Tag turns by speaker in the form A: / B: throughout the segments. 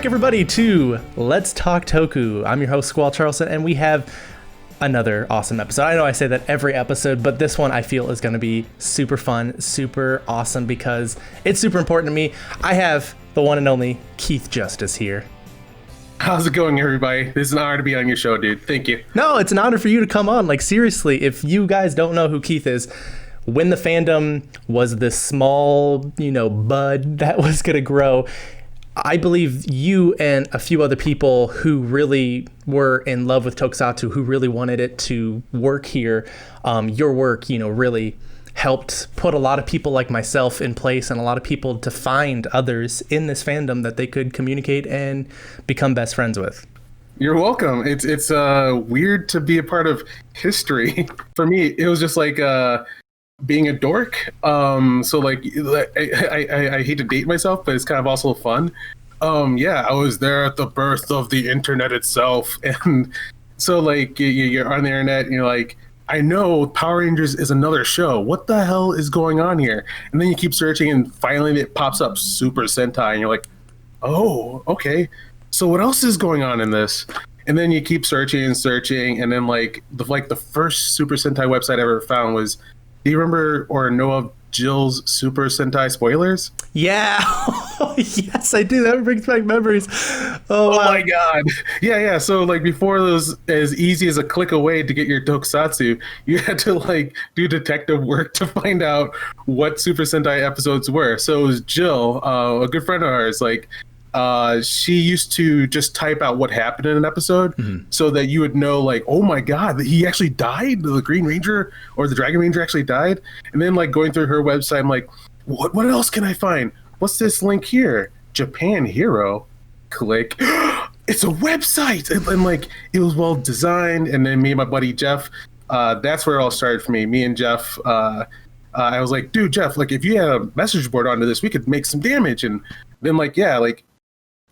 A: back, everybody, to Let's Talk Toku. I'm your host, Squall Charlson, and we have another awesome episode. I know I say that every episode, but this one I feel is going to be super fun, super awesome, because it's super important to me. I have the one and only Keith Justice here.
B: How's it going, everybody? This is an honor to be on your show, dude. Thank you.
A: No, it's an honor for you to come on. Like, seriously, if you guys don't know who Keith is, when the fandom was this small, bud that was going to grow, I believe you and a few other people who really were in love with tokusatsu, who really wanted it to work here, your work, really helped put a lot of people like myself in place, and a lot of people to find others in this fandom that they could communicate and become best friends with.
B: You're welcome. It's weird to be a part of history. For me, it was just like being a dork. So like I hate to date myself, but it's kind of also fun. I was there at the birth of the internet itself, and so like you're on the internet and you're like, I know Power Rangers is another show. What the hell is going on here? And then you keep searching, and finally it pops up Super Sentai, and you're like, oh, okay. So what else is going on in this? And then you keep searching and searching, and then the first Super Sentai website I ever found was, do you remember or know of Jill's Super Sentai spoilers?
A: Yeah. Yes, I do. That brings back memories.
B: Oh my god. Yeah. So like before, it was as easy as a click away to get your tokusatsu. You had to like do detective work to find out what Super Sentai episodes were. So it was Jill, a good friend of ours, she used to just type out what happened in an episode, so that you would know, like, oh my god, he actually died, the Green Ranger or the Dragon Ranger actually died. And then like going through her website, I'm like, what else can I find? What's this link here? Japan Hero. Click. It's a website. And like it was well designed. And then me and my buddy Jeff, that's where it all started for me. Me and Jeff, I was like, dude, Jeff, like if you had a message board onto this, we could make some damage. And then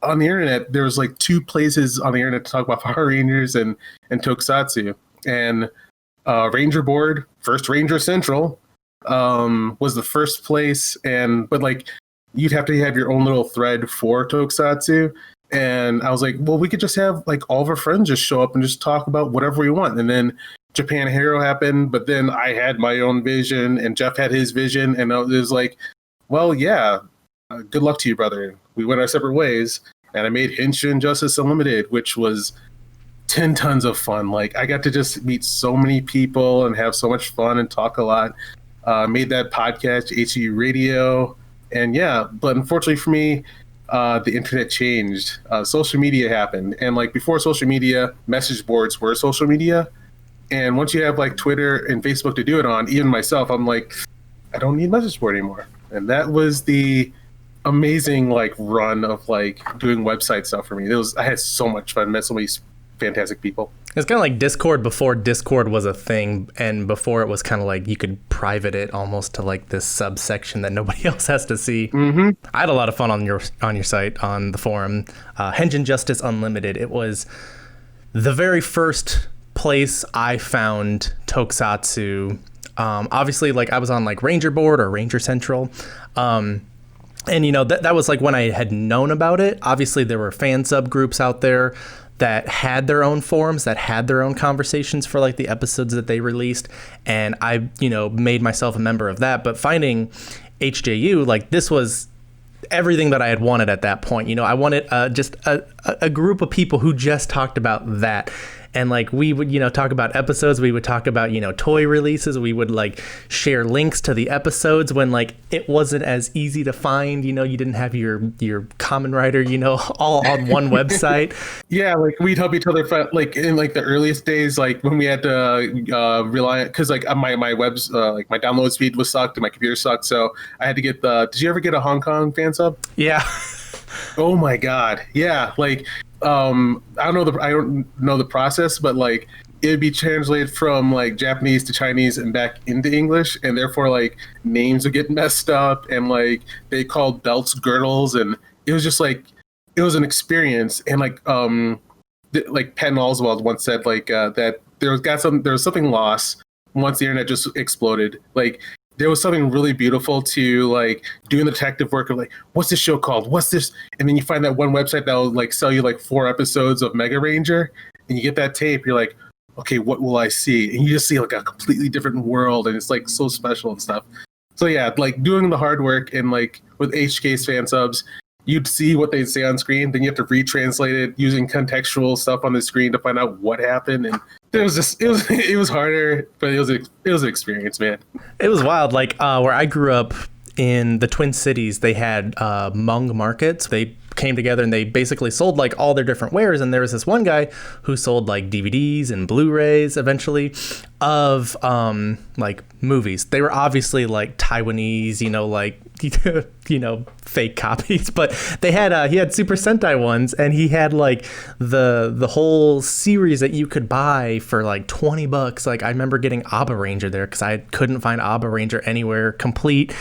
B: on the internet, there was like two places on the internet to talk about Power Rangers and tokusatsu. And Ranger Board, First Ranger Central, was the first place. But like you'd have to have your own little thread for tokusatsu. And I was like, well, we could just have like all of our friends just show up and just talk about whatever we want. And then Japan Hero happened, but then I had my own vision and Jeff had his vision. And it was like, well, yeah, good luck to you, brother. We went our separate ways, and I made Henshin Justice Unlimited, which was 10 tons of fun. Like I got to just meet so many people and have so much fun and talk a lot. Made that podcast, HU Radio, and yeah. But unfortunately for me, the internet changed. Social media happened, and like before social media, message boards were social media. And once you have like Twitter and Facebook to do it on, even myself, I'm like, I don't need message board anymore. And that was the amazing like run of like doing website stuff for me. I had so much fun, met so many fantastic people.
A: It's kind of like Discord before Discord was a thing, and before it was kind of like you could private it almost to like this subsection that nobody else has to see. I had a lot of fun on your site, on the forum. Henshin Justice Unlimited, it was the very first place I found tokusatsu. Obviously, like I was on like Ranger Board or Ranger Central, and that was like when I had known about it. Obviously, there were fan subgroups out there that had their own forums, that had their own conversations for like the episodes that they released, and I made myself a member of that. But finding HJU, like this was everything that I had wanted at that point. I wanted just a group of people who just talked about that. And like we would, talk about episodes. We would talk about, toy releases. We would like share links to the episodes when like it wasn't as easy to find. You didn't have your Kamen Rider, all on one website.
B: Yeah, like we'd help each other find, like in like the earliest days, like when we had to rely, because like my webs, like my download speed was sucked and my computer sucked, so I had to get Did you ever get a Hong Kong fan sub?
A: Yeah.
B: Oh my god, yeah, like. I don't know the process, but like it'd be translated from like Japanese to Chinese and back into English, and therefore like names would get messed up, and like they called belts girdles, and it was just like it was an experience. And like Patton Oswalt once said like that there was something lost once the internet just exploded. Like there was something really beautiful to like doing the detective work of like, what's this show called? What's this? And then you find that one website that will like sell you like 4 episodes of Mega Ranger, and you get that tape. You're like, okay, what will I see? And you just see like a completely different world, and it's like so special and stuff. So yeah, like doing the hard work and like with HK's fan subs, you'd see what they say on screen, then you have to retranslate it using contextual stuff on the screen to find out what happened. And it was harder, but it was an experience, man.
A: It was wild. Like where I grew up in the Twin Cities, they had Hmong markets. They came together and they basically sold like all their different wares. And there was this one guy who sold like DVDs and Blu-rays eventually of like movies. They were obviously like Taiwanese, like fake copies, but they had he had Super Sentai ones, and he had like the whole series that you could buy for like $20. Like I remember getting Abba Ranger there because I couldn't find Abba Ranger anywhere complete.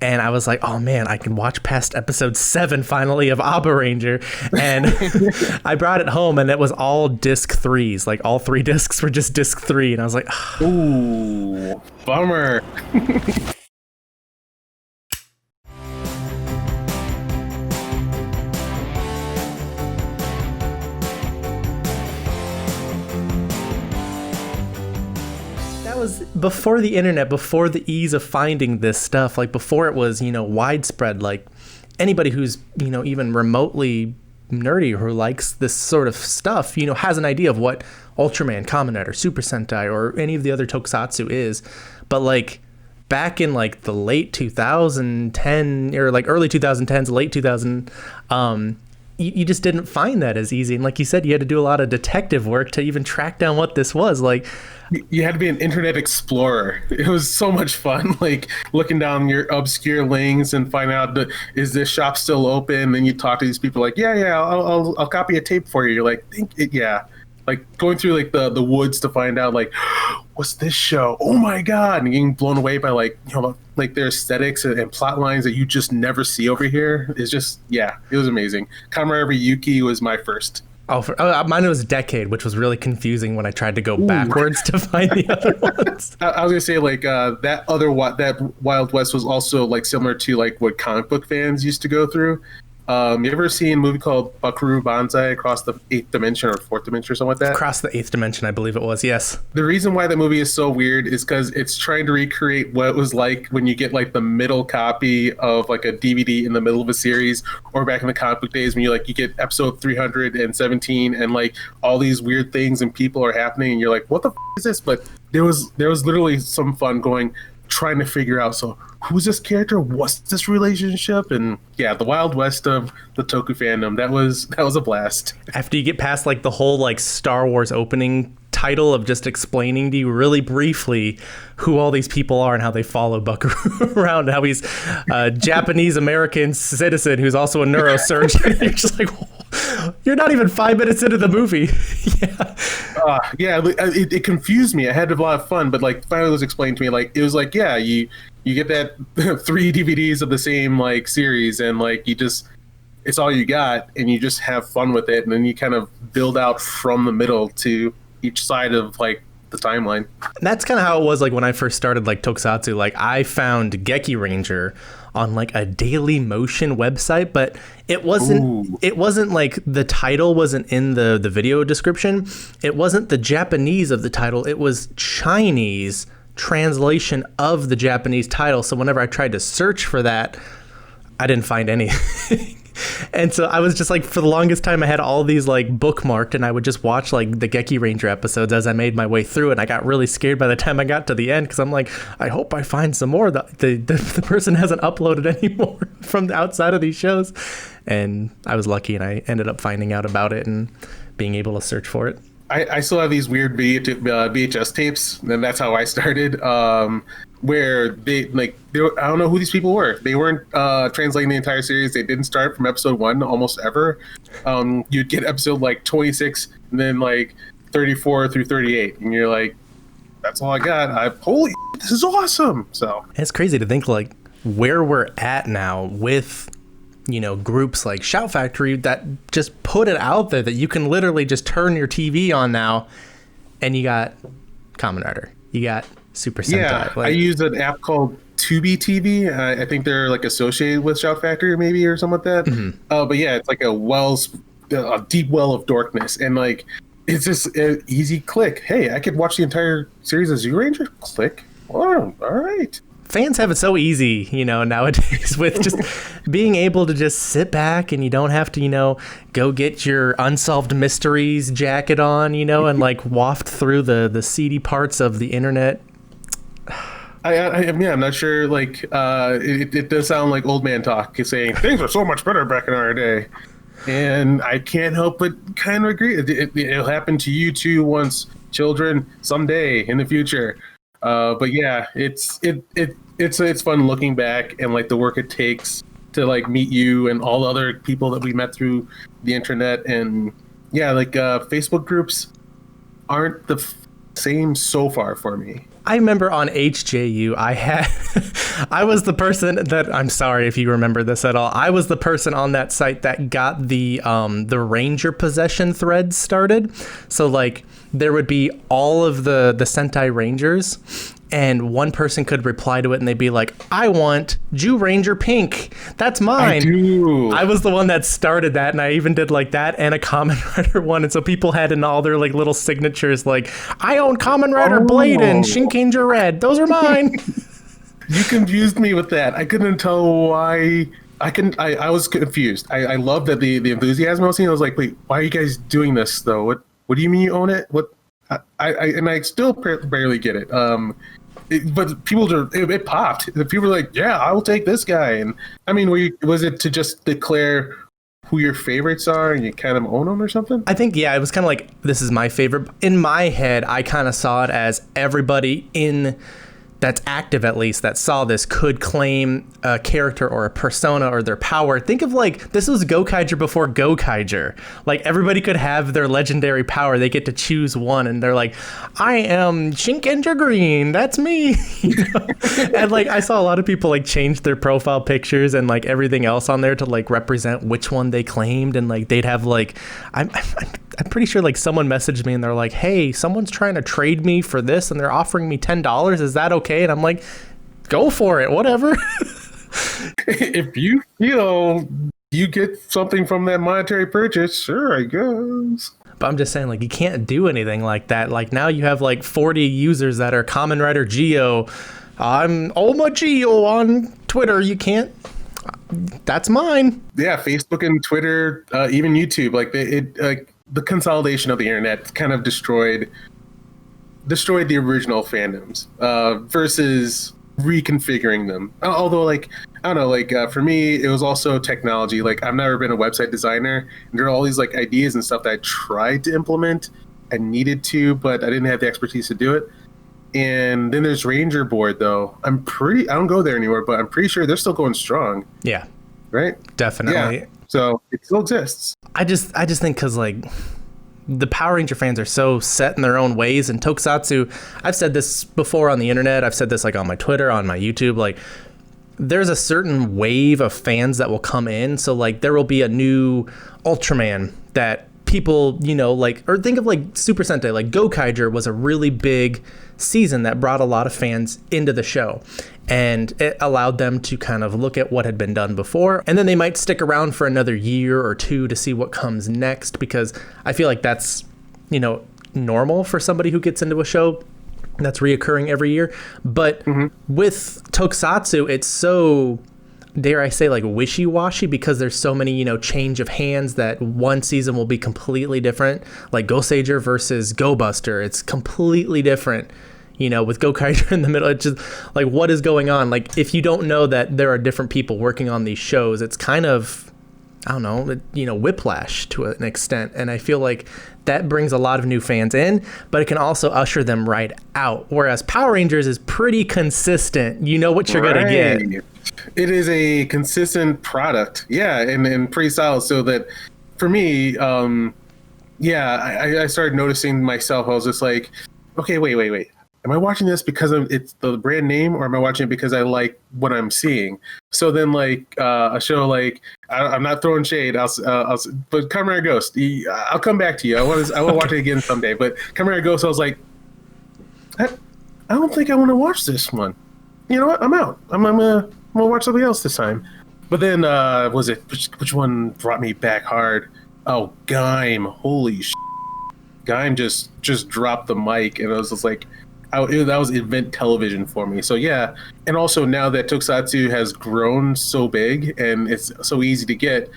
A: And I was like, oh man, I can watch past episode 7 finally of Abba Ranger. And I brought it home and it was all disc 3s. Like all 3 discs were just disc 3. And I was like, oh.
B: Ooh, bummer.
A: Was before the internet, before the ease of finding this stuff, like before it was widespread. Like anybody who's even remotely nerdy who likes this sort of stuff has an idea of what Ultraman, Kamen Rider, Super Sentai, or any of the other tokusatsu is. But like back in like the late 2010 or like early 2010s, late 2000, you just didn't find that as easy. And like you said, you had to do a lot of detective work to even track down what this was. Like
B: you had to be an internet explorer. It was so much fun, like looking down your obscure links and find out is this shop still open? And you talk to these people like, yeah, I'll copy a tape for you. You're like, yeah, like going through like the woods to find out like, what's this show? Oh my god! And getting blown away by like like their aesthetics and plot lines that you just never see over here. It's just it was amazing. Kamen Rider Yuki was my first.
A: Mine was Decade, which was really confusing when I tried to go backwards to find the other ones.
B: I was gonna say like that Wild West was also like similar to like what comic book fans used to go through. You ever seen a movie called Buckaroo Banzai Across the 8th Dimension or 4th Dimension or something like that?
A: Across the 8th Dimension, I believe it was, yes.
B: The reason why that movie is so weird is because it's trying to recreate what it was like when you get like the middle copy of like a DVD in the middle of a series, or back in the comic book days when you get episode 317 and like all these weird things and people are happening and you're like, what the is this? But there was literally some fun trying to figure out, so who's this character? What's this relationship? And yeah, the Wild West of the Toku fandom. That was a blast. After
A: you get past like the whole like Star Wars opening title of just explaining to you really briefly who all these people are and how they follow Buckaroo around, how he's a Japanese American citizen who's also a neurosurgeon. You're just like, you're not even 5 minutes into the movie.
B: It confused me. I had a lot of fun, but like finally it was explained to me. Like it was like, yeah, you get that 3 DVDs of the same like series, and like it's all you got, and you just have fun with it, and then you kind of build out from the middle to each side of like the timeline.
A: And that's kind of how it was like when I first started like tokusatsu. Like I found Geki Ranger on like a Daily Motion website, but it wasn't like the title wasn't in the video description. It wasn't the Japanese of the title. It was Chinese translation of the Japanese title. So whenever I tried to search for that, I didn't find anything. And so I was just like, for the longest time I had all these like bookmarked, and I would just watch like the Geki Ranger episodes as I made my way through it. And I got really scared by the time I got to the end, because I'm like, I hope I find some more. The person hasn't uploaded any more from the outside of these shows. And I was lucky, and I ended up finding out about it and being able to search for it.
B: I still have these weird VHS tapes, and that's how I started. Where they I don't know who these people were. They weren't translating the entire series. They didn't start from episode 1 almost ever. You'd get episode like 26 and then like 34 through 38, and you're like, that's all I got. Holy, this is awesome. So
A: it's crazy to think like where we're at now with groups like Shout Factory that just put it out there that you can literally just turn your TV on now, and you got Kamen Rider, you got Super Sentai.
B: Yeah, I use an app called Tubi TV. I think they're like associated with Shout Factory maybe or something like that. But yeah, it's like a deep well of darkness, and like it's just an easy click. Hey, I could watch the entire series of Zyuranger. Click. Oh, all right.
A: Fans have it so easy, nowadays with just being able to just sit back and you don't have to, go get your Unsolved Mysteries jacket on, and like waft through the seedy parts of the internet.
B: I'm not sure. Like, it does sound like old man talk, saying things were so much better back in our day, and I can't help but kind of agree. It'll happen to you too once, children, someday in the future. But yeah, it's fun looking back and like the work it takes to like meet you and all the other people that we met through the internet, and yeah, like Facebook groups aren't the same so far for me.
A: I remember on HJU, I was the person that, I'm sorry if you remember this at all, I was the person on that site that got the Ranger possession threads started. So like there would be all of the Sentai Rangers, and one person could reply to it and they'd be like, I want Jew Ranger Pink. That's mine.
B: I do.
A: I was the one that started that, and I even did like that and a Kamen Rider one. And so people had in all their like little signatures like, I own Kamen Rider Blade and Shinkenger Red. Those are mine.
B: You confused me with that. I couldn't tell why. I was confused. I love that the enthusiasm I was seeing. I was like, wait, why are you guys doing this though? What do you mean you own it? What? I still barely get it. But people it popped. People were like, yeah, I will take this guy. And I mean, was it to just declare who your favorites are and you kind of own them or something?
A: I think, yeah, it was kind of like, this is my favorite. In my head, I kind of saw it as everybody that's active, at least, that saw this could claim a character or a persona or their power. Think of like, this was Gokaiger before Gokaiger. Like everybody could have their legendary power. They get to choose one, and they're like, I am Shinkenger Green. That's me. And like, I saw a lot of people like change their profile pictures and like everything else on there to like represent which one they claimed. And like, they'd have like, I'm pretty sure like someone messaged me and they're like, hey, someone's trying to trade me for this and they're offering me $10. Is that okay? And I'm like, go for it, whatever.
B: If you feel you get something from that monetary purchase, sure, I guess.
A: But I'm just saying, like, you can't do anything like that. Like, now you have like 40 users that are Kamen Rider Geo. I'm Oma Geo on Twitter. You can't. That's mine.
B: Yeah, Facebook and Twitter, even YouTube. Like the consolidation of the internet kind of destroyed the original fandoms versus reconfiguring them. Although, like, I don't know, like for me, it was also technology. Like, I've never been a website designer, and there are all these like ideas and stuff that I tried to implement and needed to, but I didn't have the expertise to do it. And then there's Ranger Board, though. I don't go there anymore, but I'm pretty sure they're still going strong.
A: Yeah.
B: Right?
A: Definitely.
B: Yeah. So it still exists.
A: I just think because like the Power Ranger fans are so set in their own ways, and tokusatsu, I've said this before on the internet, I've said this like on my Twitter, on my YouTube, like there's a certain wave of fans that will come in. So like there will be a new Ultraman that people, like, or think of like Super Sentai, like Gokaiger was a really big season that brought a lot of fans into the show, and it allowed them to kind of look at what had been done before, and then they might stick around for another year or two to see what comes next, because I feel like that's normal for somebody who gets into a show that's reoccurring every year. But with tokusatsu, it's so, dare I say, like wishy-washy, because there's so many change of hands that one season will be completely different. Like Goseiger versus Go Buster, it's completely different. With Gokaiger in the middle, it's just like, what is going on? Like, if you don't know that there are different people working on these shows, it's kind of, I don't know, whiplash to an extent. And I feel like that brings a lot of new fans in, but it can also usher them right out. Whereas Power Rangers is pretty consistent. You know what you're going to get.
B: It is a consistent product. Yeah, and pretty solid. So that for me, I started noticing myself. I was just like, okay, wait. Am I watching this because it's the brand name, or am I watching it because I like what I'm seeing? So then, like a show like I'm not throwing shade. But Kamen Rider Ghost, I'll come back to you. I will watch it again someday. But Kamen Rider Ghost, I was like, I don't think I want to watch this one. you know what? I'm out. I'm gonna watch something else this time. But then, was it which one brought me back hard? Oh, Gaim! Holy sh! Gaim just dropped the mic, and I was just like, that was event television for me. So yeah, and also now that tokusatsu has grown so big and it's so easy to get,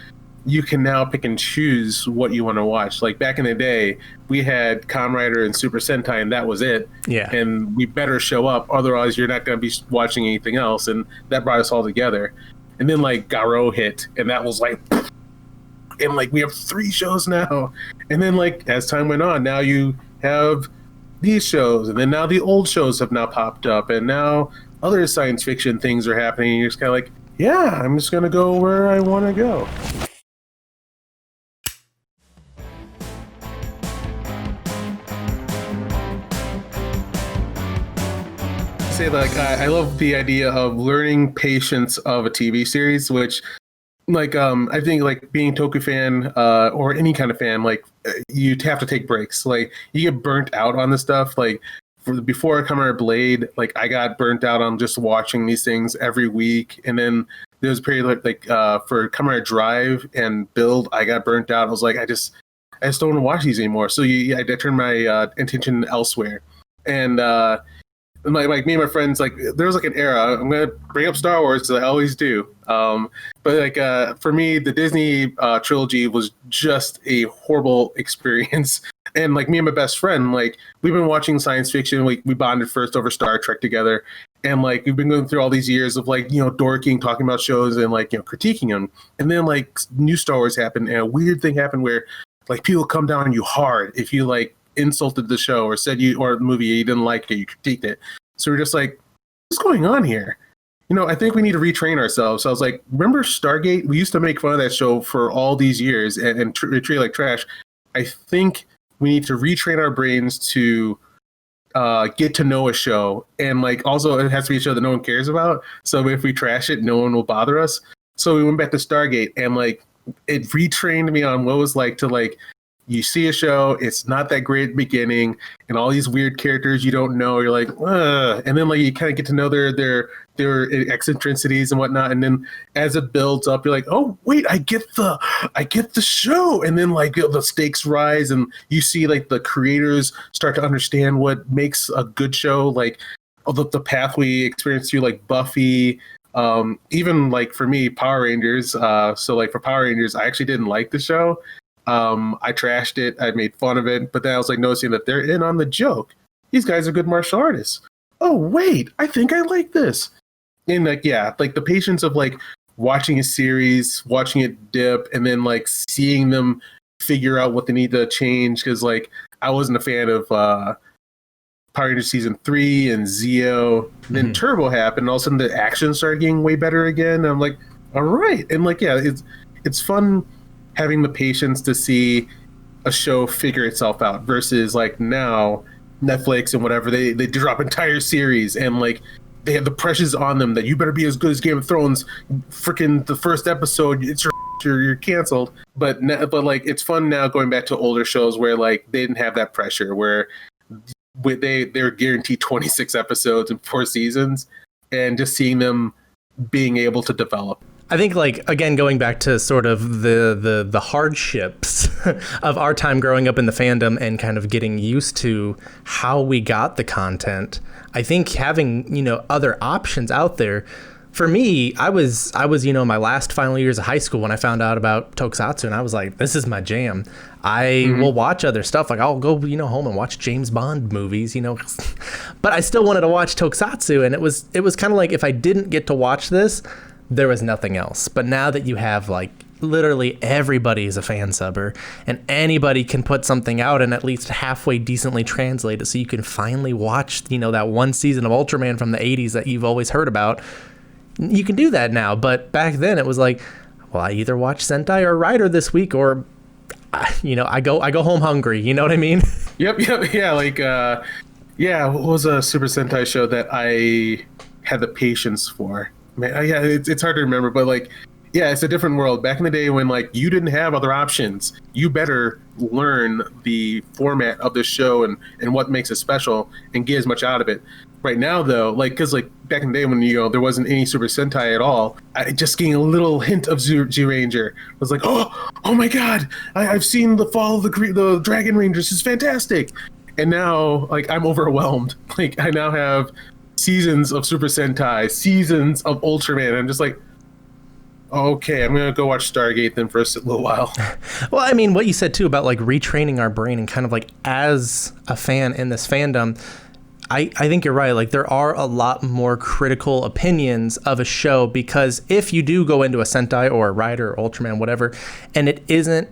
B: you can now pick and choose what you want to watch. Like back in the day, we had Kamen Rider and Super Sentai, and that was it.
A: Yeah.
B: And we better show up, otherwise you're not going to be watching anything else. And that brought us all together. And then like Garo hit, and that was like, and like we have 3 shows now. And then like as time went on, now you have these shows, and then now the old shows have now popped up, and now other science fiction things are happening. And you're just kind of like, yeah, I'm just going to go where I want to go. Say like I love the idea of learning patience of a TV series, which like I think like being a Toku fan or any kind of fan, like you have to take breaks. Like you get burnt out on this stuff. Like before Kamen Rider Blade, like I got burnt out on just watching these things every week, and then there was a period like for Kamen Rider Drive and Build, I got burnt out. I was like, I just don't want to watch these anymore. So I turned my attention elsewhere, and like me and my friends, like there was like an era. I'm gonna bring up Star Wars, as I always do. But like for me, the Disney trilogy was just a horrible experience. And like me and my best friend, like we've been watching science fiction. We bonded first over Star Trek together, and like we've been going through all these years of like dorking, talking about shows, and like critiquing them. And then like new Star Wars happened, and a weird thing happened where like people come down on you hard if you like insulted the show or said the movie you didn't like it, you critiqued it. So we're just like, what's going on here? I think we need to retrain ourselves. So I was like, remember Stargate? We used to make fun of that show for all these years and treat it like trash. I think we need to retrain our brains to get to know a show. And like also it has to be a show that no one cares about. So if we trash it, no one will bother us. So we went back to Stargate, and like it retrained me on what it was like to like, you see a show, it's not that great at the beginning, and all these weird characters you don't know, you're like, ugh. And then like you kind of get to know their eccentricities and whatnot, and then as it builds up, you're like, oh wait, I get the show. And then like the stakes rise, and you see like the creators start to understand what makes a good show, like the path we experienced through like Buffy, even like for me, Power Rangers. So like for Power Rangers, I actually didn't like the show. I trashed it. I made fun of it. But then I was like noticing that they're in on the joke. These guys are good martial artists. Oh, wait, I think I like this. And like, yeah, like the patience of like watching a series, watching it dip, and then like seeing them figure out what they need to change. Because like I wasn't a fan of Power Rangers Season 3 and Zeo. And then Turbo happened. And all of a sudden the action started getting way better again. And I'm like, all right. And like, yeah, it's fun having the patience to see a show figure itself out versus like now Netflix and whatever, they drop entire series and like they have the pressures on them that you better be as good as Game of Thrones. Freaking the first episode, you're canceled. But like it's fun now going back to older shows where like they didn't have that pressure, where they're guaranteed 26 episodes and 4 seasons, and just seeing them being able to develop.
A: I think, like, again, going back to sort of the hardships of our time growing up in the fandom and kind of getting used to how we got the content, I think having, other options out there. For me, I was my last final years of high school when I found out about tokusatsu, and I was like, this is my jam. I will watch other stuff. Like, I'll go, home and watch James Bond movies, But I still wanted to watch tokusatsu, and it was kind of like if I didn't get to watch this, there was nothing else. But now that you have like literally everybody is a fan subber, and anybody can put something out and at least halfway decently translate it, so you can finally watch that one season of Ultraman from the 80s that you've always heard about. You can do that now. But back then it was like, well, I either watch Sentai or Rider this week, or I go home hungry, you know what I mean?
B: Yep, yeah, like what was a Super Sentai show that I had the patience for? Man, yeah, it's hard to remember, but like, yeah, it's a different world. Back in the day when like you didn't have other options, you better learn the format of the show and what makes it special and get as much out of it. right now though, like, because like back in the day when there wasn't any Super Sentai at all, I just getting a little hint of G-Ranger was like, oh my god, I've seen the fall of the Dragon Rangers, it's fantastic. And now, like, I'm overwhelmed. Like, I now have seasons of Super Sentai, seasons of Ultraman. I'm just like, okay, I'm gonna go watch Stargate then for a little while.
A: Well, I mean, what you said too about like retraining our brain and kind of like as a fan in this fandom, I think you're right. Like, there are a lot more critical opinions of a show, because if you do go into a Sentai or a Rider or Ultraman, whatever, and it isn't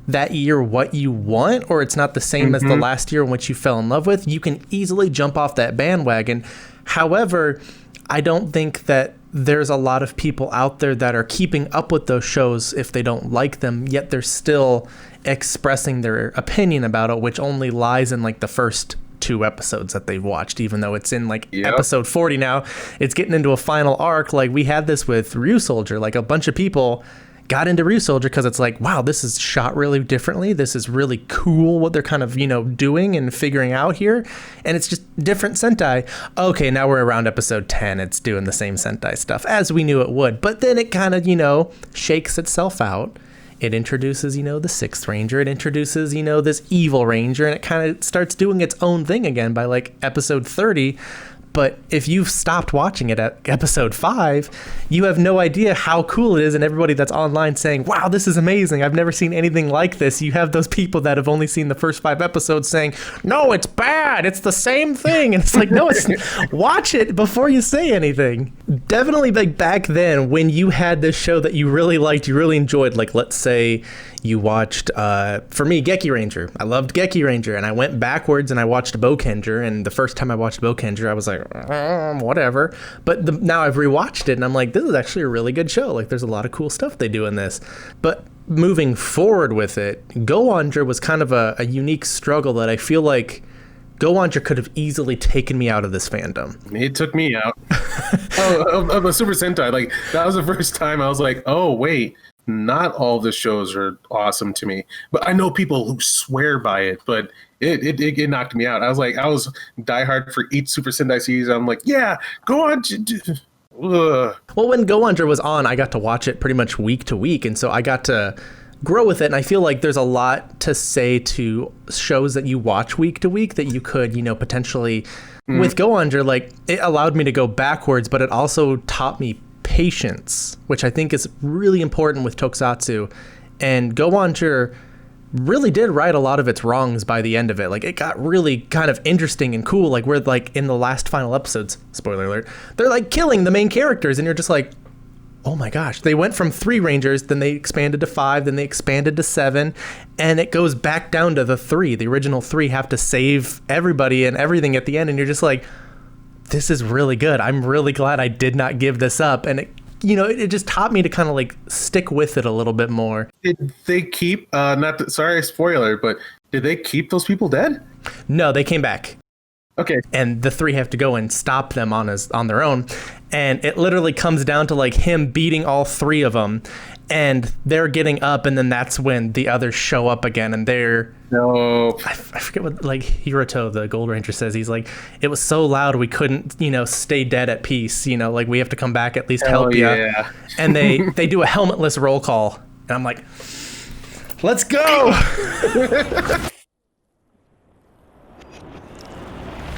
A: that year what you want, or it's not the same as the last year in which you fell in love with, you can easily jump off that bandwagon. However, I don't think that there's a lot of people out there that are keeping up with those shows if they don't like them, yet they're still expressing their opinion about it, which only lies in like the first 2 episodes that they've watched, even though it's in like episode 40 now. It's getting into a final arc. Like, we had this with Ryusoulger. Like, a bunch of people got into Ryusoulger because it's like, wow, this is shot really differently. This is really cool what they're kind of, doing and figuring out here. And it's just different Sentai. Okay, now we're around episode 10. It's doing the same Sentai stuff as we knew it would. But then it kind of, shakes itself out. It introduces, the 6th Ranger. It introduces, this evil Ranger. And it kind of starts doing its own thing again by like episode 30. But if you've stopped watching it at episode 5, you have no idea how cool it is, and everybody that's online saying, wow, this is amazing, I've never seen anything like this. You have those people that have only seen the first 5 episodes saying, no, it's bad, it's the same thing. And it's like, no, it's watch it before you say anything. Definitely, like, back then when you had this show that you really liked, you really enjoyed, like, let's say you watched, for me, Geki Ranger. I loved Geki Ranger, and I went backwards and I watched Bokenger, and the first time I watched Bokenger, I was like, whatever. But now I've rewatched it, and I'm like, this is actually a really good show. Like, there's a lot of cool stuff they do in this. But moving forward with it, Go-Onger was kind of a unique struggle that I feel like Go-Onger could have easily taken me out of this fandom.
B: It took me out. Of a Super Sentai. Like, that was the first time I was like, oh, wait. Not all the shows are awesome to me, but I know people who swear by it, but it knocked me out. I was diehard for each Super Sentai series. I'm like, yeah, go on.
A: Well, when Go-Onger was on, I got to watch it pretty much week to week, and so I got to grow with it. And I feel like there's a lot to say to shows that you watch week to week that you could, potentially with Go-Onger, like, it allowed me to go backwards, but it also taught me patience, which I think is really important with tokusatsu. And Go-Onger really did right a lot of its wrongs by the end of it. Like, it got really kind of interesting and cool. Like, we're like in the last final episodes, spoiler alert, they're like killing the main characters, and you're just like, oh my gosh. They went from 3 Rangers, then they expanded to 5, then they expanded to 7, and it goes back down to the 3. The original 3 have to save everybody and everything at the end, and you're just like, this is really good. I'm really glad I did not give this up. And it just taught me to kind of like stick with it a little bit more.
B: Did they keep sorry, spoiler, but did they keep those people dead?
A: No, they came back.
B: Okay.
A: And the 3 have to go and stop them on their own. And it literally comes down to like him beating all 3 of them, and they're getting up, and then that's when the others show up again, and they're I forget what, like, Hiroto, the Gold Ranger, says. He's like, it was so loud we couldn't, stay dead at peace, like, we have to come back, at least help you. Yeah. And they do a helmetless roll call, and I'm like, let's go.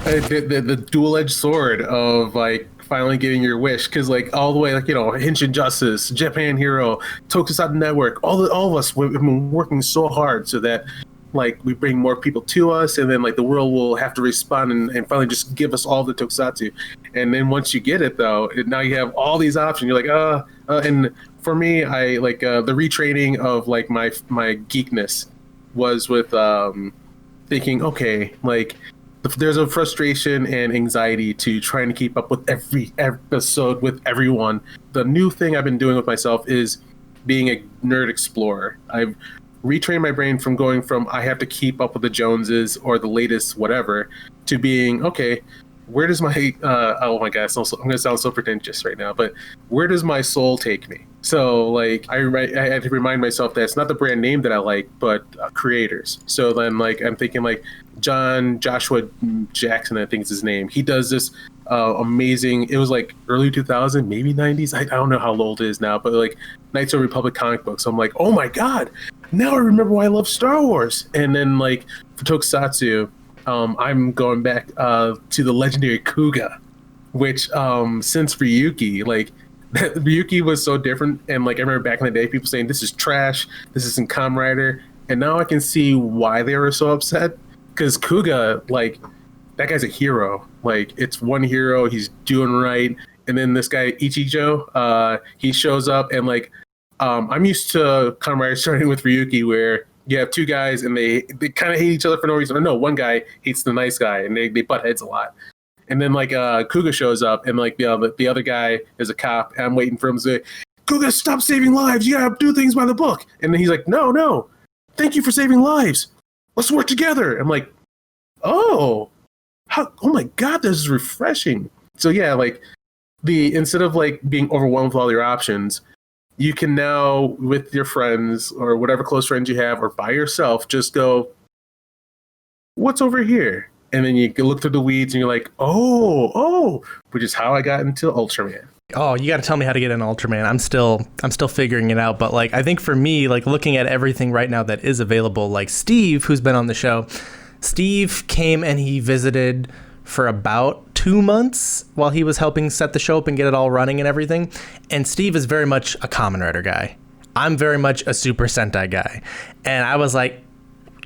B: The dual-edged sword of, like, finally getting your wish, because, like, all the way, like, Henshin Justice, Japan Hero, tokusatsu Network, all of us, we've been working so hard so that, like, we bring more people to us, and then, like, the world will have to respond and finally just give us all the tokusatsu. And then once you get it, though, now you have all these options. You're like, and for me, I like the retraining of, like, my geekness was with thinking, okay, like, there's a frustration and anxiety to trying to keep up with every episode with everyone. The new thing I've been doing with myself is being a nerd explorer. I've retrained my brain from going from I have to keep up with the Joneses or the latest whatever to being, okay, where does my oh my god, I'm going to sound so pretentious right now, but where does my soul take me? So, like, I had to remind myself that it's not the brand name that I like, but creators. So then, like, I'm thinking, like, Joshua Jackson, I think is his name. He does this amazing. It was like early 2000, maybe 90s. I don't know how old it is now, but like Knights of the Republic comic books. I'm like, oh my god, now I remember why I love Star Wars. And then like for tokusatsu, I'm going back to the legendary Kuga, which since Ryuki, like Ryuki was so different. And like I remember back in the day, people saying this is trash, this isn't Kamen Rider, and now I can see why they were so upset. Because Kuga, like, that guy's a hero. Like, it's one hero, he's doing right. And then this guy, Ichijo, he shows up, and, like, I'm used to Kamen Rider starting with Ryuki, where you have two guys, and they kind of hate each other for no reason. Or no, one guy hates the nice guy, and they butt heads a lot. And then, like, Kuga shows up, and, like, the other guy is a cop, and I'm waiting for him to say, Kuga, stop saving lives, you gotta do things by the book. And then he's like, no, thank you for saving lives. Let's work together. I'm like, oh my god, this is refreshing. So yeah, like instead of like being overwhelmed with all your options, you can now with your friends or whatever close friends you have or by yourself just go, what's over here? And then you can look through the weeds and you're like, oh, which is how I got into Ultraman.
A: Oh, you got to tell me how to get into Ultraman. I'm still figuring it out. But like, I think for me, like looking at everything right now that is available, like Steve, who's been on the show, Steve came and he visited for about 2 months while he was helping set the show up and get it all running and everything. And Steve is very much a Kamen Rider guy. I'm very much a Super Sentai guy. And I was like,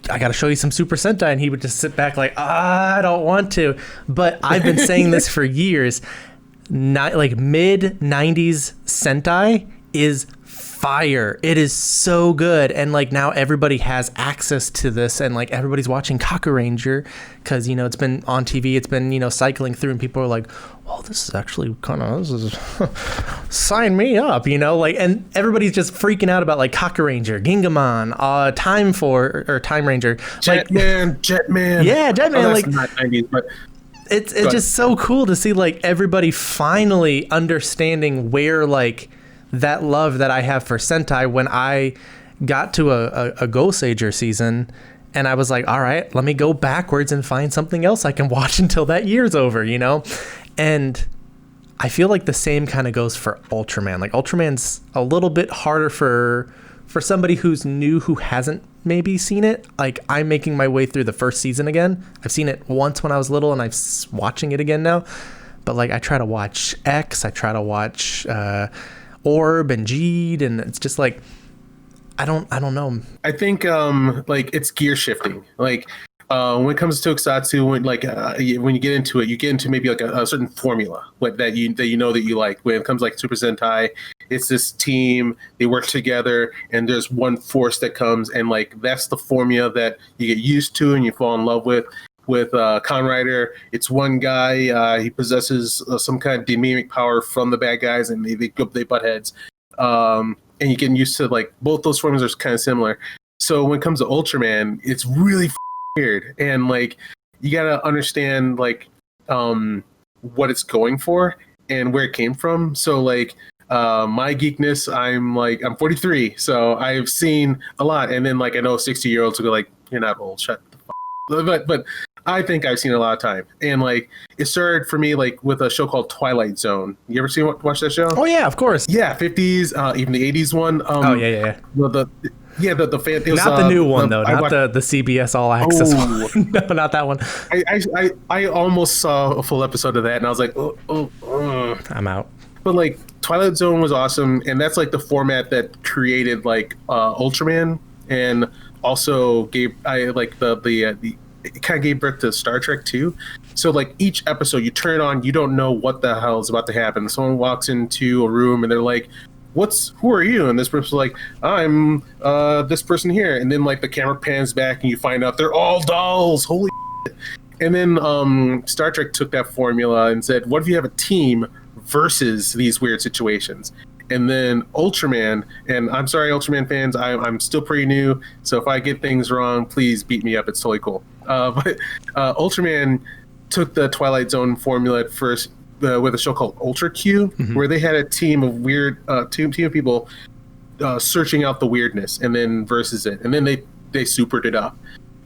A: I got to show you some Super Sentai. And he would just sit back like, I don't want to. But I've been saying this for years. Like mid 90s Sentai is fire. It is so good. And like now everybody has access to this and like everybody's watching Kaku Ranger because, you know, it's been on TV. It's been, you know, cycling through and people are like, well, this is actually this is sign me up, you know, like, and everybody's just freaking out about like Kaku Ranger, Gingamon, Time Ranger.
B: Jetman.
A: Yeah, Jetman.
B: Oh,
A: like
B: not 90s, but
A: it's just so cool to see like everybody finally understanding where like that love that I have for Sentai when I got to a Go-Sager season and I was like, all right, let me go backwards and find something else I can watch until that year's over, you know? And I feel like the same kind of goes for Ultraman. Like Ultraman's a little bit harder for somebody who's new who hasn't maybe seen it. Like I'm making my way through the first season again. I've seen it once when I was little and I'm watching it again now. But like I try to watch X, I try to watch Orb and Jeed, and it's just like I don't know.
B: I think like it's gear shifting. Like when it comes to tokusatsu, when you get into it, you get into maybe like a certain formula that you know that you like. When it comes like Super Sentai, it's this team, they work together, and there's one force that comes, and like that's the formula that you get used to and you fall in love with. With Kamen Rider, it's one guy, he possesses some kind of demonic power from the bad guys, and they butt heads. And you get used to like both those formulas are kind of similar. So when it comes to Ultraman, it's really weird, and like you gotta understand like what it's going for and where it came from. So like my geekness, I'm 43, so I've seen a lot, and then like I know 60-year-olds will go like, you're not old, shut the fuck. But I think I've seen a lot of time, and like it started for me like with a show called Twilight Zone. You ever watch that show?
A: Oh yeah, of course.
B: Yeah, 50s, even the 80s one.
A: Oh yeah.
B: The fan.
A: Not the new one though. Not the CBS All Access one. No, not that one.
B: I almost saw a full episode of that, and I was like,
A: I'm out.
B: But like Twilight Zone was awesome, and that's like the format that created like Ultraman, and also gave it kind of gave birth to Star Trek too. So like each episode you turn it on, you don't know what the hell is about to happen. Someone walks into a room and they're like, who are you? And this person's like, I'm this person here. And then like the camera pans back and you find out they're all dolls. Holy shit. And then Star Trek took that formula and said, what if you have a team versus these weird situations? And then Ultraman, and I'm sorry, Ultraman fans, I'm still pretty new, so if I get things wrong, please beat me up. It's totally cool. But Ultraman took the Twilight Zone formula at first with a show called Ultra Q, where they had a team of team of people searching out the weirdness and then versus it, and then they supered it up.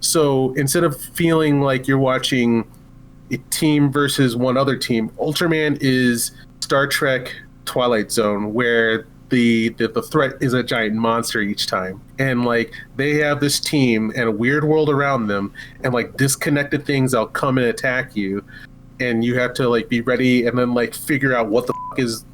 B: So instead of feeling like you're watching a team versus one other team. Ultraman is Star Trek Twilight Zone, where the threat is a giant monster each time, and like they have this team and a weird world around them, and like disconnected things that'll come and attack you, and you have to like be ready and then like figure out what the is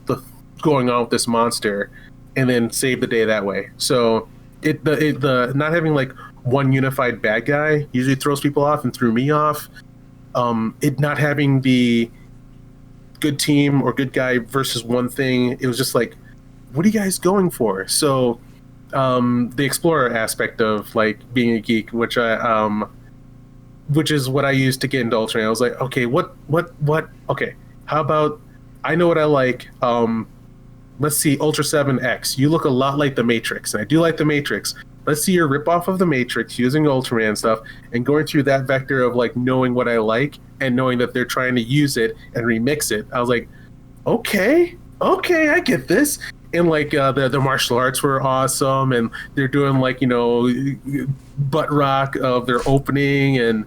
B: going on with this monster, and then save the day that way. So the not having like one unified bad guy usually throws people off and threw me off. It not having the good team or good guy versus one thing, it was just like, what are you guys going for? So the explorer aspect of like being a geek, which is what I used to get into Ultraman. I was like, okay, what? Okay, how about I know what I like. Let's see, Ultra 7X. You look a lot like the Matrix, and I do like the Matrix. Let's see your ripoff of the Matrix using Ultraman stuff and going through that vector of like knowing what I like and knowing that they're trying to use it and remix it. I was like, okay, I get this. And like the martial arts were awesome, and they're doing like, you know, butt rock of their opening, and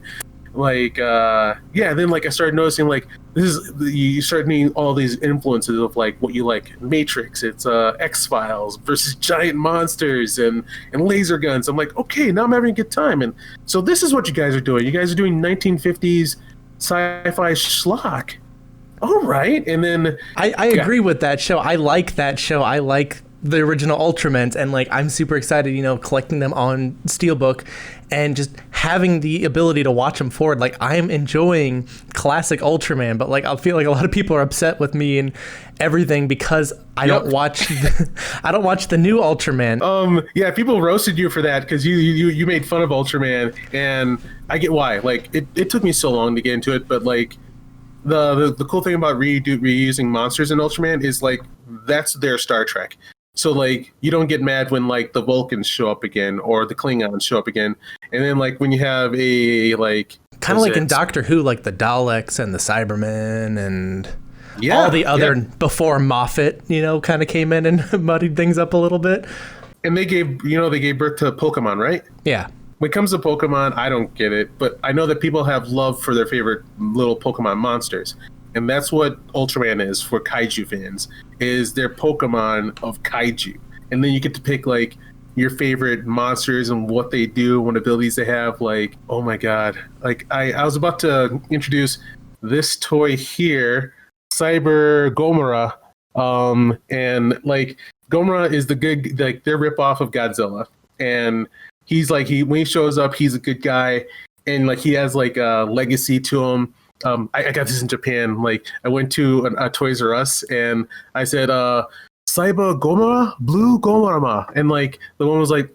B: like then like I started noticing like you start needing all these influences of like what you like. Matrix, it's X-Files versus giant monsters and laser guns. I'm like, okay, now I'm having a good time. And so this is what you guys are doing. You guys are doing 1950s sci-fi schlock. All right. And then
A: I agree with that show. I like that show. I like the original Ultramans, and like I'm super excited, you know, collecting them on Steelbook and just having the ability to watch them forward. Like I'm enjoying classic Ultraman, but like I feel like a lot of people are upset with me and everything because I don't watch I don't watch the new Ultraman.
B: Yeah, people roasted you for that because you made fun of Ultraman, and I get why. Like it took me so long to get into it, but like the cool thing about reusing monsters in Ultraman is like that's their Star Trek. So like you don't get mad when like the Vulcans show up again or the Klingons show up again, and then like when you have a like
A: kind of like in Doctor Who, like the Daleks and the Cybermen and all the other before Moffat, you know, kind of came in and muddied things up a little bit.
B: And they gave birth to Pokemon, right? Yeah. When it comes to Pokemon, I don't get it, but I know that people have love for their favorite little Pokemon monsters. And that's what Ultraman is for kaiju fans, is their Pokemon of kaiju. And then you get to pick like your favorite monsters and what they do, what abilities they have. Like, oh my God. Like I was about to introduce this toy here, Cyber Gomora. And like Gomora is the good, like their ripoff of Godzilla. And he's like, when he shows up, he's a good guy. And like he has like a legacy to him. I got this in Japan. Like I went to a Toys R Us and I said, Saiba Gomora, Blue Gomorama. And like the one was like,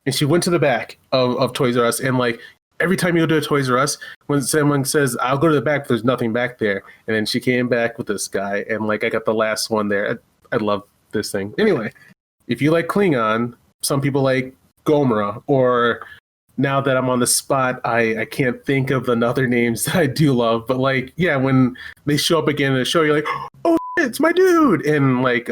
B: and she went to the back of Toys R Us, and like every time you go to a Toys R Us, when someone says, I'll go to the back, there's nothing back there. And then she came back with this guy, and like I got the last one there. I love this thing. Anyway, if you like Klingon, some people like Gomora, or now that I'm on the spot, I can't think of another names that I do love. But like, yeah, when they show up again in the show, you're like, oh, it's my dude. And like,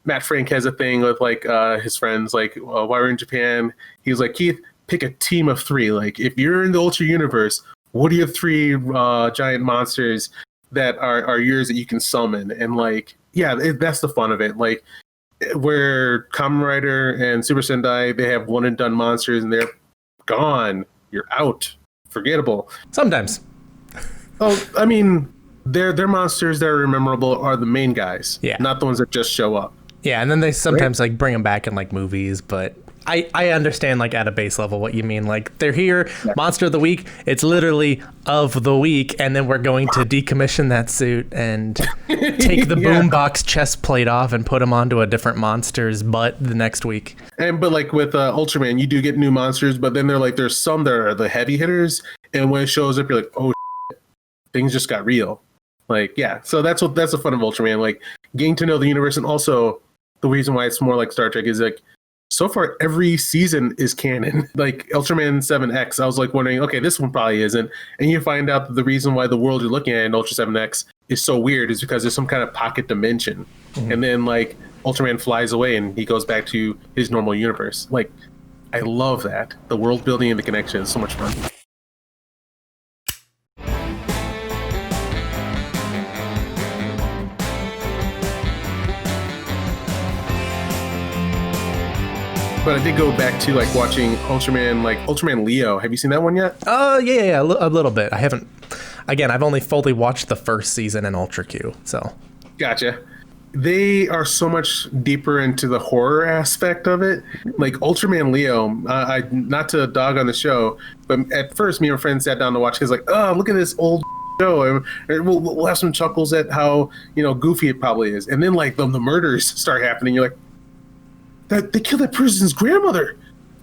B: Matt Frank has a thing with like his friends, like while we're in Japan, he's like, Keith, pick a team of 3. Like if you're in the Ultra Universe, what are your 3 giant monsters that are yours that you can summon? And like, yeah, that's the fun of it. Like where Kamen Rider and Super Sentai, they have one and done monsters and they're gone. You're out. Forgettable.
A: Sometimes.
B: Oh, I mean, their monsters that are memorable are the main guys, not the ones that just show up.
A: Yeah, and then they sometimes like bring them back in like movies, but I understand like at a base level what you mean. Like they're here, Monster of the Week. It's literally of the week, and then we're going to decommission that suit and take the boombox chest plate off and put them onto a different monster's butt the next week.
B: But like with Ultraman, you do get new monsters, but then there's some that are the heavy hitters, and when it shows up, you're like, oh, shit, things just got real. Like, yeah, so that's the fun of Ultraman, like getting to know the universe. And also the reason why it's more like Star Trek is like, so far, every season is canon. Like Ultraman 7X, I was like wondering, okay, this one probably isn't. And you find out that the reason why the world you're looking at in Ultra 7X is so weird is because there's some kind of pocket dimension. Mm-hmm. And then like Ultraman flies away and he goes back to his normal universe. Like, I love that. The world building and the connection is so much fun. But I did go back to like watching Ultraman Leo. Have you seen that one yet?
A: Yeah, a little bit. I haven't. Again, I've only fully watched the first season in Ultra Q. So.
B: Gotcha. They are so much deeper into the horror aspect of it. Like Ultraman Leo, I not to dog on the show, but at first me and my friend sat down to watch. He's like, "Oh, look at this old show." And we'll have some chuckles at how goofy it probably is. And then like the murders start happening. You're like, "That they killed that person's grandmother.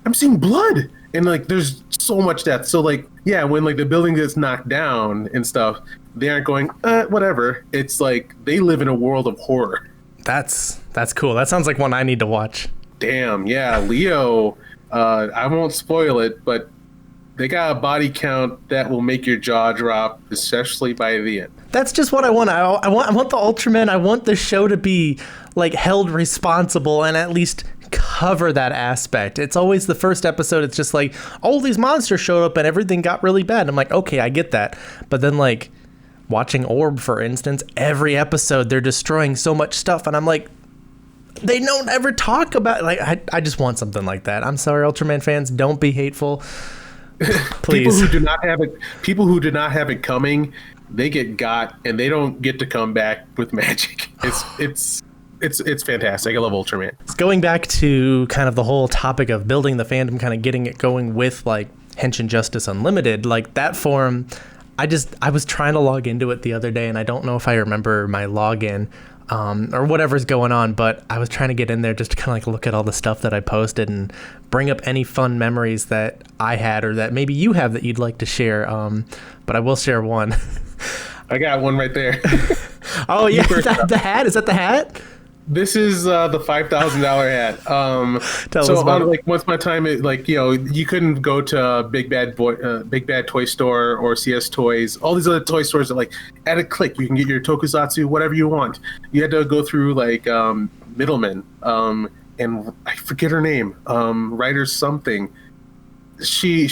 B: I'm seeing blood." And like, there's so much death. So like, yeah, when like the building gets knocked down and stuff, they aren't going, whatever. It's like they live in a world of horror.
A: That's cool. That sounds like one I need to watch.
B: Damn, yeah, Leo. I won't spoil it, but they got a body count that will make your jaw drop, especially by the end.
A: That's just what I want. I want the Ultraman. I want the show to be like held responsible and at least cover that aspect. It's always the first episode. It's just like, all these monsters showed up and everything got really bad. I'm like, okay, I get that. But then like watching Orb, for instance, every episode they're destroying so much stuff, and I'm like, they don't ever talk about like I just want something like that. I'm sorry, Ultraman fans, don't be hateful. Please.
B: People who do not have it coming, they get got and they don't get to come back with magic. It's fantastic. I love Ultraman.
A: It's going back to kind of the whole topic of building the fandom, kind of getting it going with like Henshin Justice Unlimited, like that forum. I was trying to log into it the other day, and I don't know if I remember my login or whatever's going on, but I was trying to get in there just to kind of like look at all the stuff that I posted and bring up any fun memories that I had or that maybe you have that you'd like to share. But I will share one.
B: I got one right there.
A: Oh yeah, the hat? Is that the hat?
B: This is the $5,000 hat.
A: Tell us about it.
B: Like once my time, you couldn't go to Big Bad Toy Store or CS Toys, all these other toy stores that like at a click you can get your tokusatsu, whatever you want. You had to go through like middlemen, and I forget her name, Ryder something. She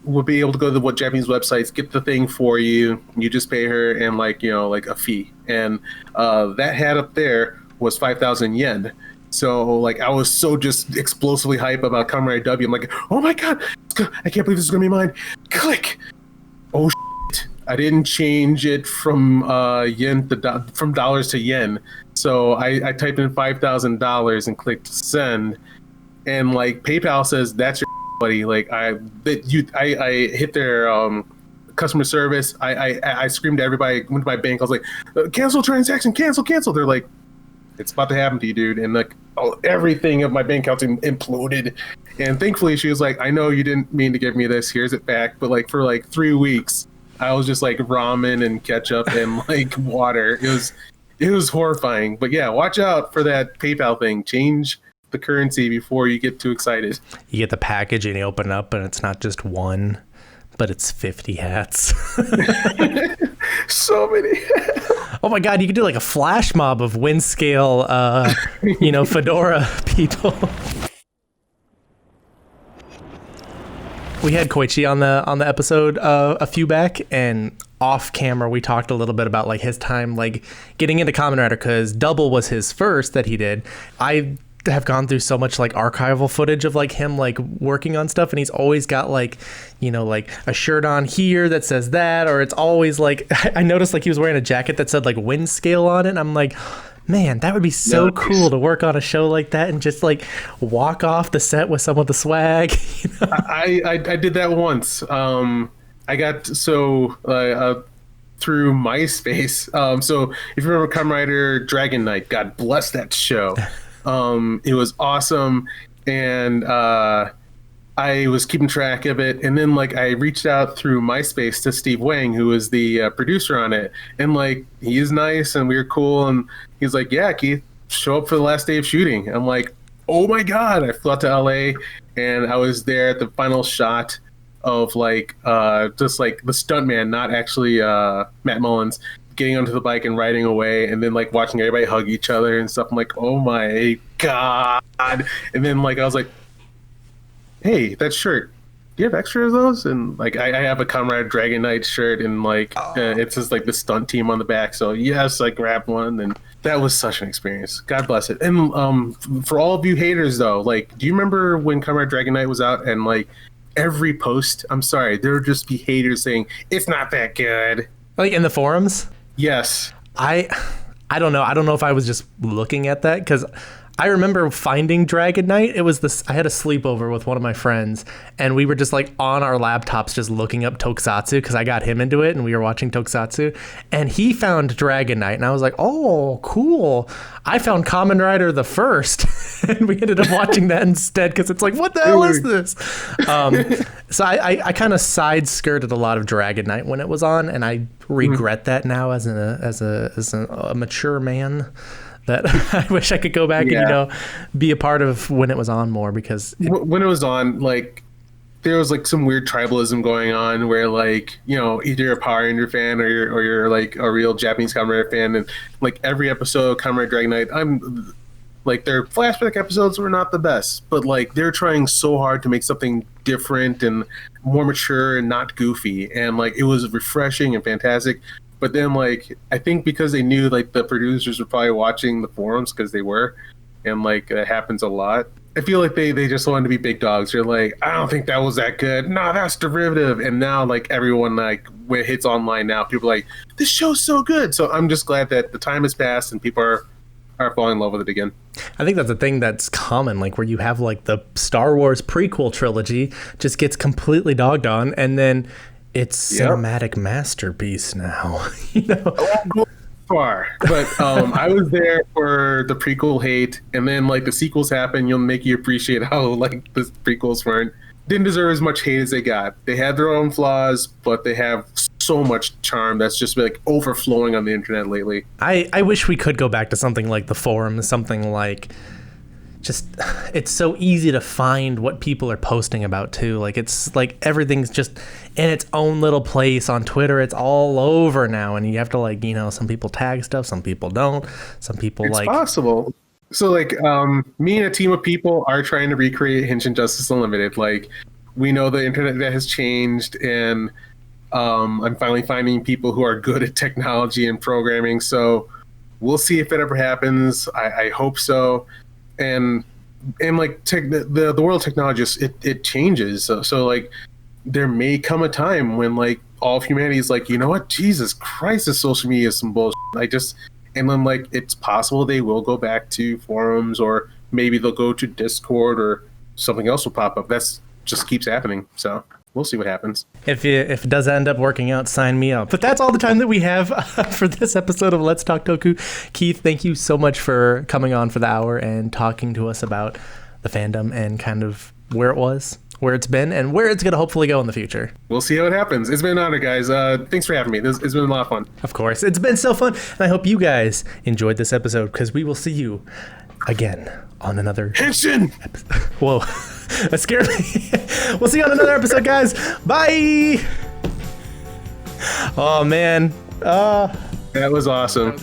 B: would be able to go to what Japanese websites, get the thing for you. You just pay her and like a fee. And that hat up there was 5,000 yen. So like I was so just explosively hype about Kamen Rider W. I'm like, oh my god, I can't believe this is gonna be mine. Click. Oh shit. I didn't change it from from dollars to yen. So I typed in $5,000 and clicked send, and like PayPal says that's your buddy. Like I hit their customer service. I screamed at everybody. Went to my bank. I was like, cancel transaction, cancel. They're like, it's about to happen to you, dude. And like everything of my bank account imploded. And thankfully she was like, I know you didn't mean to give me this. Here's it back. But like for like 3 weeks, I was just like ramen and ketchup and like water. It was horrifying. But yeah, watch out for that PayPal thing. Change the currency before you get too excited.
A: You get the package and you open it up and it's not just one, but it's 50 hats.
B: So many.
A: Oh my god, you could do like a flash mob of wind scale fedora people. We had Koichi on the episode a few back, and off camera we talked a little bit about like his time like getting into Kamen Rider, because Double was his first that he did. I have gone through so much like archival footage of like him like working on stuff, and he's always got like like a shirt on here that says that, or it's always like I noticed like he was wearing a jacket that said like wind scale on it, and I'm like, man, that would be so cool to work on a show like that and just like walk off the set with some of the swag.
B: I did that once. I got through MySpace. So if you remember Kamen Rider Dragon Knight, God bless that show. It was awesome, and I was keeping track of it, and then like I reached out through MySpace to Steve Wang, who was the producer on it, and like he is nice and we were cool, and he's like, yeah, Keith, show up for the last day of shooting. I'm like, oh my god. I flew out to LA, and I was there at the final shot of like just like the stuntman, not actually Matt Mullins, getting onto the bike and riding away, and then like watching everybody hug each other and stuff. I'm like, oh my god. And then like I was like, hey, that shirt, do you have extra of those? And like I have a Kamen Rider Dragon Knight shirt, and like it says like the stunt team on the back. So yes, I grabbed one, and That was such an experience. God bless it. And for all of you haters, though, like, do you remember when Kamen Rider Dragon Knight was out and like every post? I'm sorry, there would just be haters saying it's not that good.
A: Like in the forums?
B: Yes.
A: I don't know. I don't know if I was just looking at that because I remember finding Dragon Knight. It was this. I had a sleepover with one of my friends, and we were just like on our laptops, just looking up tokusatsu because I got him into it, and we were watching tokusatsu. And he found Dragon Knight, and I was like, "Oh, cool!" I found Kamen Rider the first, and we ended up watching that instead because it's like, "What the hell is this?" So I kind of side skirted a lot of Dragon Knight when it was on, and I regret that now as a mature man. That I wish I could go back and be a part of when it was on more because
B: when it was on, like there was like some weird tribalism going on where like either you're a Power Ranger fan or you're like a real Japanese Kamen Rider fan, and like every episode of Kamen Rider Dragon Knight, I'm like their flashback episodes were not the best, but like they're trying so hard to make something different and more mature and not goofy, and like it was refreshing and fantastic. But then, like, I think because they knew, like, the producers were probably watching the forums because they were, and, like, that happens a lot. I feel like they just wanted to be big dogs. They're like, I don't think that was that good. No, that's derivative. And now, like, everyone, like, when it hits online now, people are like, this show's so good. So I'm just glad that the time has passed and people are falling in love with it again.
A: I think that's a thing that's common, like, where you have, like, the Star Wars prequel trilogy just gets completely dogged on, and then it's cinematic masterpiece now.
B: I won't go far, but I was there for the prequel hate, and then like the sequels happen. You'll make you appreciate how like the prequels didn't deserve as much hate as they got. They had their own flaws, but they have so much charm that's just like overflowing on the internet lately.
A: I wish we could go back to something like the forum, something like just it's so easy to find what people are posting about too. Like it's like everything's just in its own little place on Twitter. It's all over now, and you have to like some people tag stuff, some people don't, some people
B: it's possible. So like me and a team of people are trying to recreate Henshin Justice Unlimited. Like we know the internet that has changed, and I'm finally finding people who are good at technology and programming. So we'll see if it ever happens. I hope so. And like the world of technology, it changes. So like there may come a time when like all of humanity is like, you know what, Jesus Christ, this social media is some bullshit. And then like it's possible they will go back to forums, or maybe they'll go to Discord, or something else will pop up. That's just keeps happening. So we'll see what happens.
A: If it does end up working out, sign me up. But that's all the time that we have for this episode of Let's Talk Toku. Keith, thank you so much for coming on for the hour and talking to us about the fandom and kind of where it was, where it's been, and where it's going to hopefully go in the future.
B: We'll see how it happens. It's been an honor, guys. Thanks for having me. It's been a lot of fun.
A: Of course. It's been so fun. And I hope you guys enjoyed this episode, because we will see you again on another
B: Henshin.
A: Whoa, that scared me. We'll see you on another episode, guys. Bye. Oh man.
B: That was awesome.